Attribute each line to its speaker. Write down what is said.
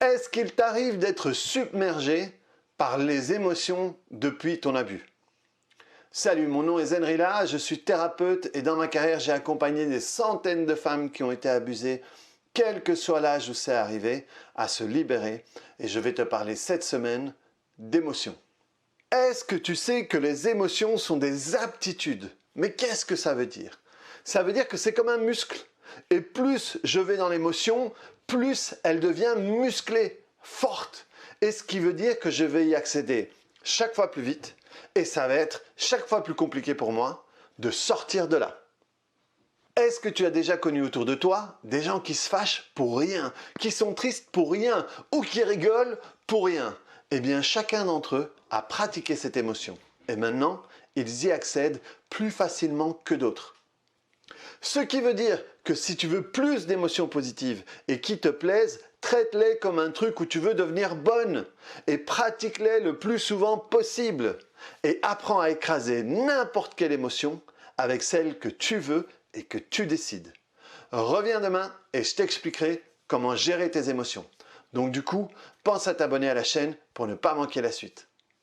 Speaker 1: Est-ce qu'il t'arrive d'être submergé par les émotions depuis ton abus? Salut, mon nom est Zenrila, je suis thérapeute et dans ma carrière, j'ai accompagné des centaines de femmes qui ont été abusées, quel que soit l'âge où c'est arrivé, à se libérer. Et je vais te parler cette semaine d'émotions. Est-ce que tu sais que les émotions sont des aptitudes? Mais qu'est-ce que ça veut dire? Ça veut dire que c'est comme un muscle. Et plus je vais dans l'émotion, plus elle devient musclée, forte. Et ce qui veut dire que je vais y accéder chaque fois plus vite. Et ça va être chaque fois plus compliqué pour moi de sortir de là. Est-ce que tu as déjà connu autour de toi des gens qui se fâchent pour rien, qui sont tristes pour rien ou qui rigolent pour rien? Eh bien, chacun d'entre eux a pratiqué cette émotion. Et maintenant, ils y accèdent plus facilement que d'autres. Ce qui veut dire que si tu veux plus d'émotions positives et qui te plaisent, traite-les comme un truc où tu veux devenir bonne et pratique-les le plus souvent possible. Et apprends à écraser n'importe quelle émotion avec celle que tu veux et que tu décides. Reviens demain et je t'expliquerai comment gérer tes émotions. Donc du coup, pense à t'abonner à la chaîne pour ne pas manquer la suite.